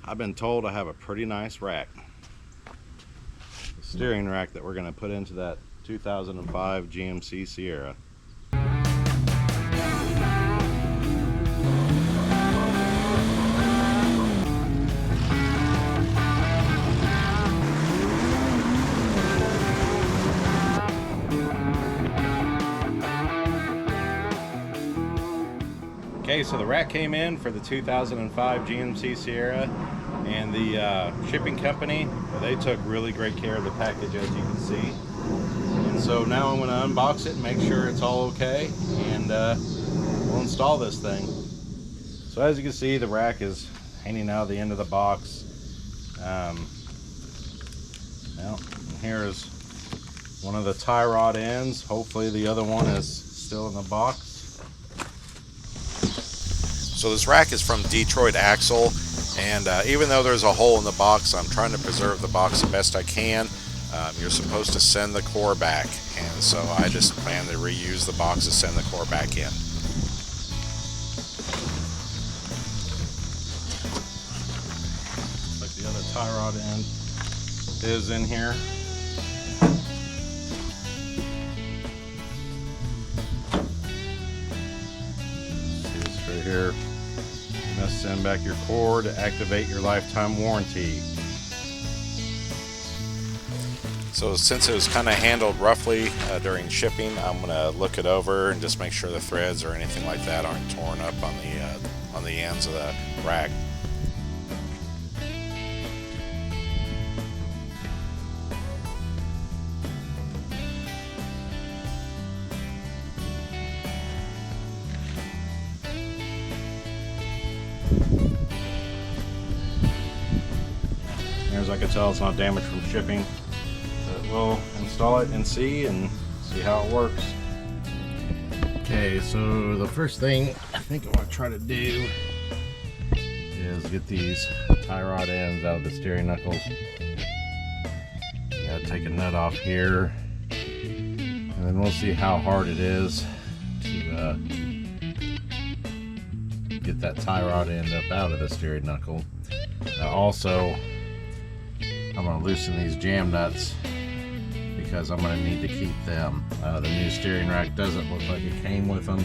I've been told I have a pretty nice rack. The steering rack that we're going to put into that 2005 GMC Sierra. Okay, so the rack came in for the 2005 GMC Sierra, and the shipping company, they took really great care of the package, as you can see. And so now I'm going to unbox it and make sure it's all okay, and we'll install this thing. So as you can see, the rack is hanging out of the end of the box. Well, here is one of the tie rod ends. Hopefully the other one is still in the box. So this rack is from Detroit Axle, and even though there's a hole in the box, I'm trying to preserve the box the best I can. You're supposed to send the core back, and so I just plan to reuse the box to send the core back in. Like the other tie rod end is in here. See this right here. You must send back your core to activate your lifetime warranty. So since it was kind of handled roughly during shipping, I'm going to look it over and just make sure the threads or anything like that aren't torn up on the ends of the rack. As I can tell, it's not damaged from shipping. So we'll install it and see how it works. Okay, so the first thing I think I want to try to do is get these tie rod ends out of the steering knuckles. You gotta take a nut off here, and then we'll see how hard it is to get that tie rod end up out of the steering knuckle. Also, I'm going to loosen these jam nuts because I'm going to need to keep them. The new steering rack doesn't look like it came with them.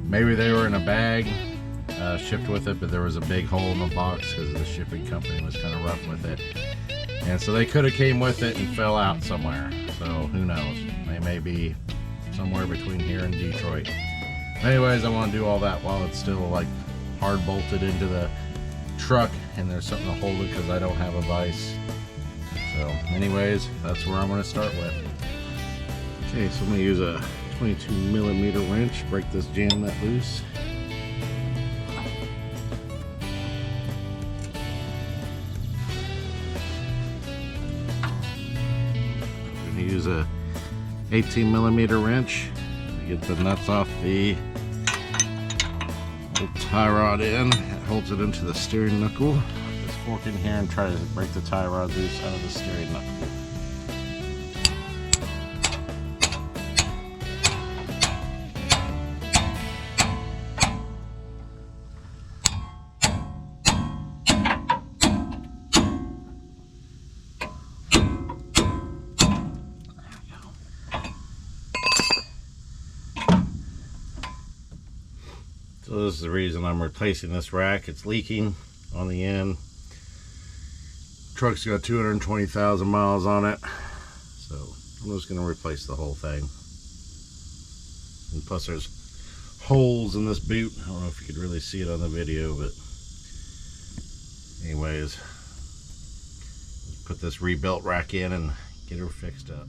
Maybe they were in a bag shipped with it, but there was a big hole in the box because the shipping company was kind of rough with it. And so they could have came with it and fell out somewhere. So who knows? They may be somewhere between here and Detroit. Anyways, I want to do all that while it's still like hard bolted into the truck and there's something to hold it because I don't have a vise. So anyways, that's where I'm going to start with. Okay, so I'm going to use a 22mm wrench, break this jam nut loose. I'm going to use a 18mm wrench to get the nuts off the tie rod end. It holds it into the steering knuckle. Fork in here and try to break the tie rod loose out of the steering knuckle. So this is the reason I'm replacing this rack. It's leaking on the end. Truck's got 220,000 miles on it, so I'm just going to replace the whole thing. And plus there's holes in this boot. I don't know if you could really see it on the video, but anyways, let's put this rebuilt rack in and get her fixed up.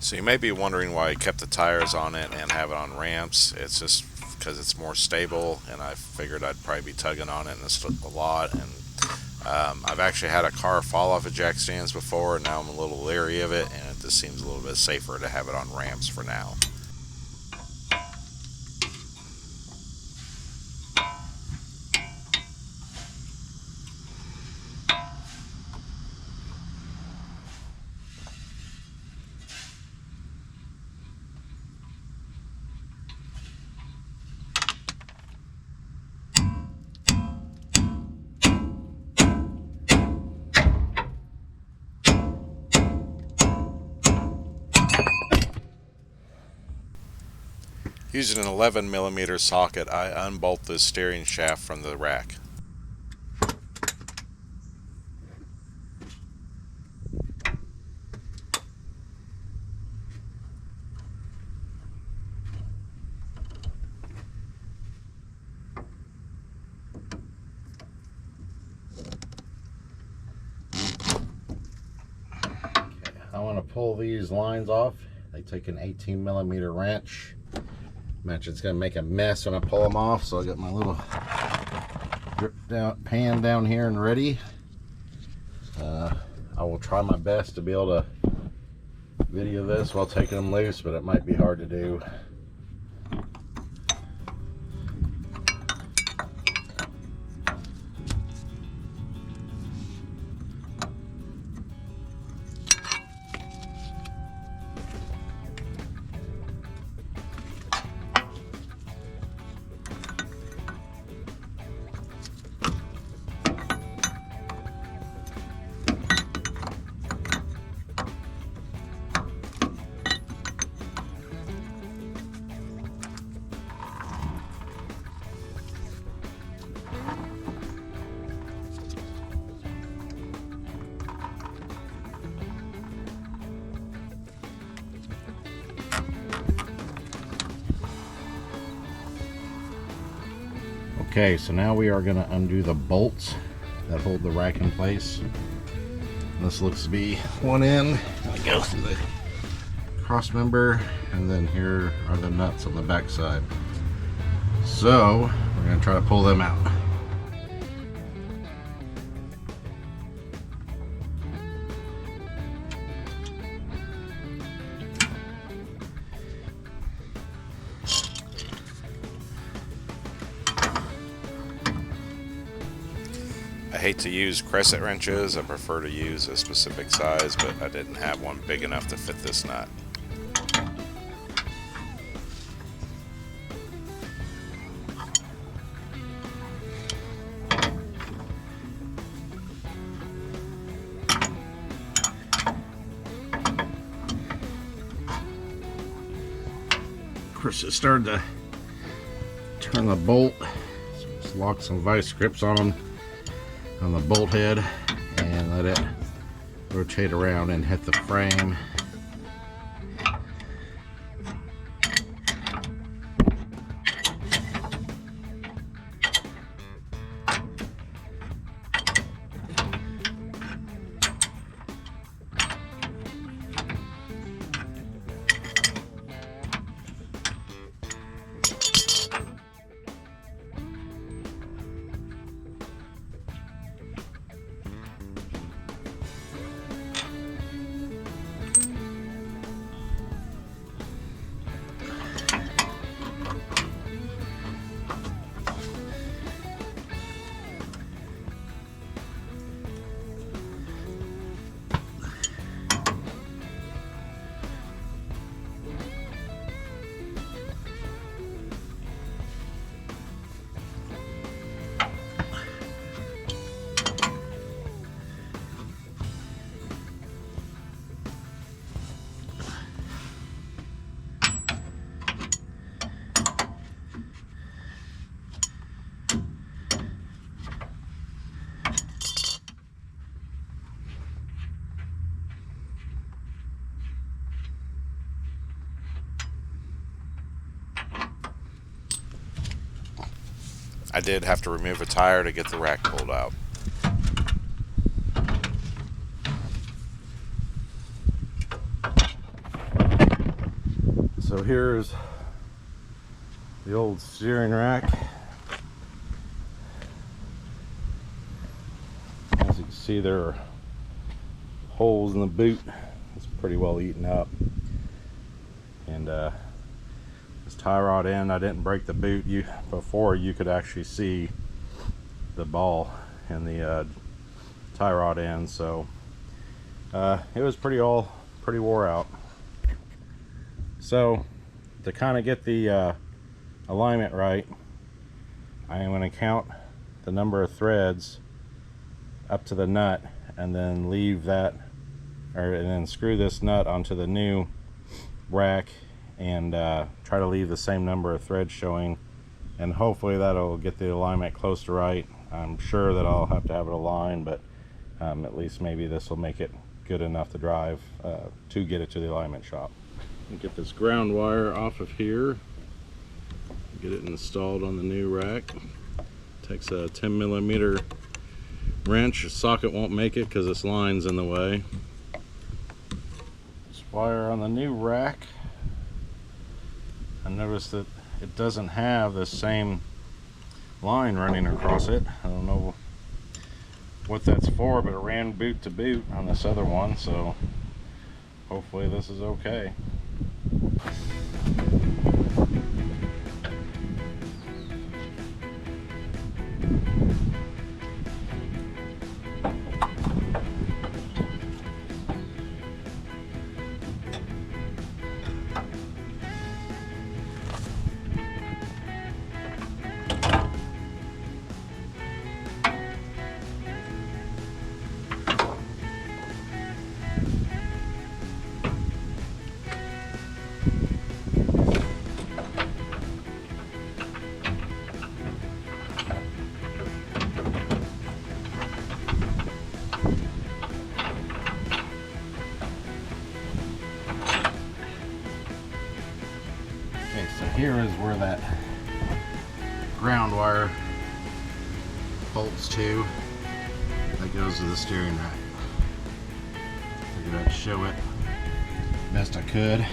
So you may be wondering why I kept the tires on it and have it on ramps. It's just because it's more stable, and I figured I'd probably be tugging on it and this a lot, and I've actually had a car fall off of jack stands before, and now I'm a little leery of it, and it just seems a little bit safer to have it on ramps for now. Using an 11mm socket, I unbolt the steering shaft from the rack. I want to pull these lines off. They take an 18mm wrench. Imagine it's going to make a mess when I pull them off, so I got my little drip down pan down here and ready. I will try my best to be able to video this while taking them loose, but it might be hard to do. Okay, so now we are going to undo the bolts that hold the rack in place. This looks to be one end. It goes through the cross member, and then here are the nuts on the back side. So we're going to try to pull them out. I hate to use crescent wrenches. I prefer to use a specific size, but I didn't have one big enough to fit this nut. Of course, it started to turn the bolt, so just lock some vice grips on them on the bolt head and let it rotate around and hit the frame. I did have to remove a tire to get the rack pulled out. So here's the old steering rack. As you can see, there are holes in the boot. It's pretty well eaten up. And this tie rod end, I didn't break the boot. Before you could actually see the ball in the tie rod end, so it was pretty wore out. So to kind of get the alignment right, I am going to count the number of threads up to the nut, and then leave that, and then screw this nut onto the new rack and try to leave the same number of threads showing, and hopefully that'll get the alignment close to right. I'm sure that I'll have to have it aligned, but at least maybe this will make it good enough to drive to get it to the alignment shop. Get this ground wire off of here, get it installed on the new rack. Takes a 10mm wrench. The socket won't make it because this line's in the way. This wire on the new rack, I noticed that it doesn't have the same line running across it. I don't know what that's for, but it ran boot to boot on this other one, so hopefully this is okay. So here is where that ground wire bolts to. That goes to the steering rack. Figured I'd show it best I could.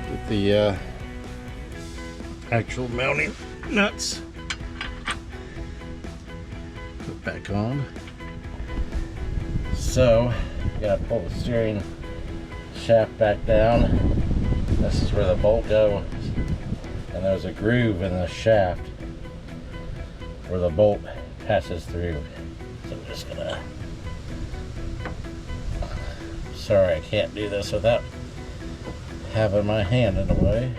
Get the actual mounting nuts put back on. So you gotta pull the steering shaft back down. This is where the bolt goes. And there's a groove in the shaft where the bolt passes through. So I'm just gonna... Sorry, I can't do this without having my hand in the way.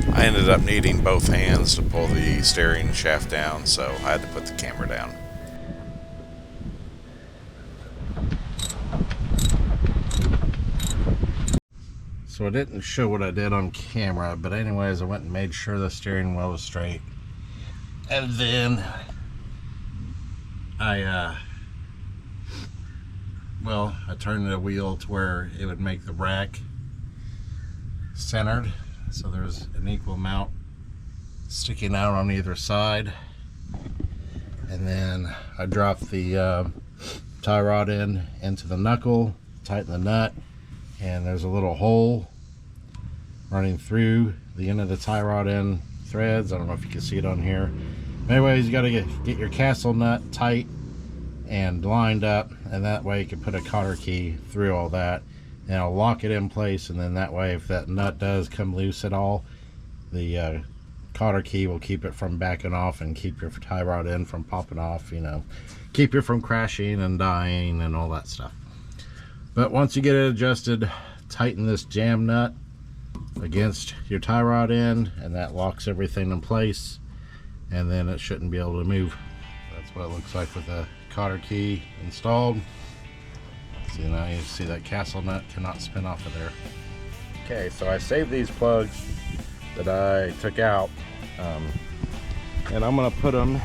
I ended up needing both hands to pull the steering shaft down, so I had to put the camera down. So I didn't show what I did on camera, but anyways, I went and made sure the steering wheel was straight. And then I turned the wheel to where it would make the rack centered. So there's an equal amount sticking out on either side. And then I dropped the tie rod into the knuckle, tighten the nut, and there's a little hole running through the end of the tie rod end threads. I don't know if you can see it on here. Anyways, you got to get your castle nut tight and lined up, and that way you can put a cotter key through all that. And I'll lock it in place, and then that way if that nut does come loose at all, the cotter key will keep it from backing off and keep your tie rod end from popping off, you know, keep you from crashing and dying and all that stuff. But once you get it adjusted, tighten this jam nut against your tie rod end, and that locks everything in place, and then it shouldn't be able to move. That's what it looks like with the cotter key installed. So now you see that castle nut cannot spin off of there. Okay, so I saved these plugs that I took out, and I'm gonna put them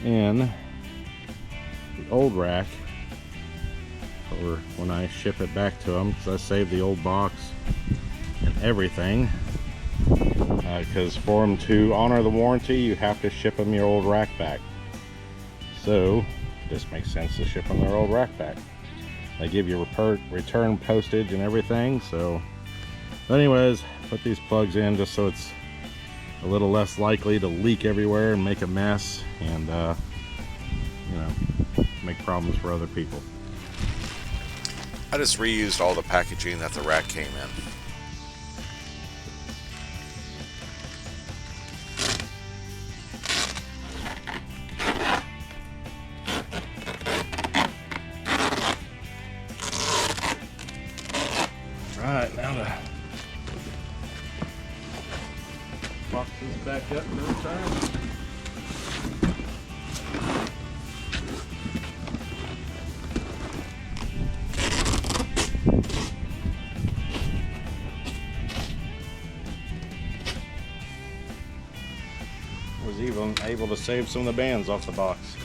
in the old rack for when I ship it back to them, because I saved the old box and everything, because for them to honor the warranty, you have to ship them your old rack back. So this makes sense to ship them their old rack back. They give you return postage and everything. So anyways, put these plugs in just so it's a little less likely to leak everywhere and make a mess, and you know, make problems for other people. I just reused all the packaging that the rack came in. Right, now to lock back up in no time. Was even able to save some of the bands off the box.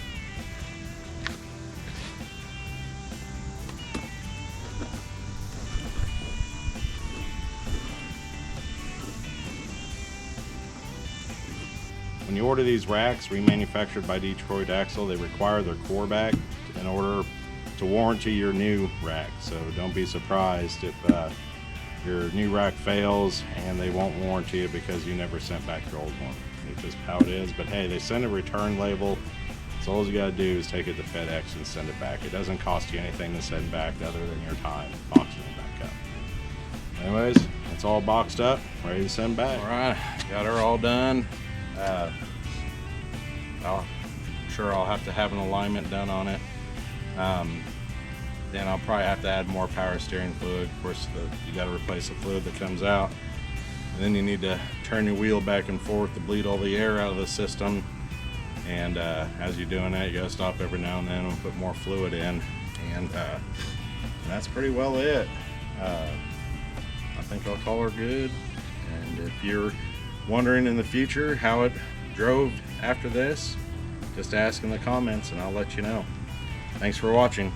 When you order these racks remanufactured by Detroit Axle, they require their core back in order to warranty your new rack. So don't be surprised if your new rack fails and they won't warranty it because you never sent back your old one. It's just how it is. But hey, they send a return label. So all you gotta do is take it to FedEx and send it back. It doesn't cost you anything to send back other than your time boxing it back up. Anyways, it's all boxed up, ready to send back. All right, got her all done. I'm sure I'll have to have an alignment done on it. Then I'll probably have to add more power steering fluid. Of course, you got to replace the fluid that comes out. And then you need to turn your wheel back and forth to bleed all the air out of the system. And as you're doing that, you got to stop every now and then and put more fluid in. And that's pretty well it. I think I'll call her good. And if you're wondering in the future how it drove after this, just ask in the comments and I'll let you know. Thanks for watching.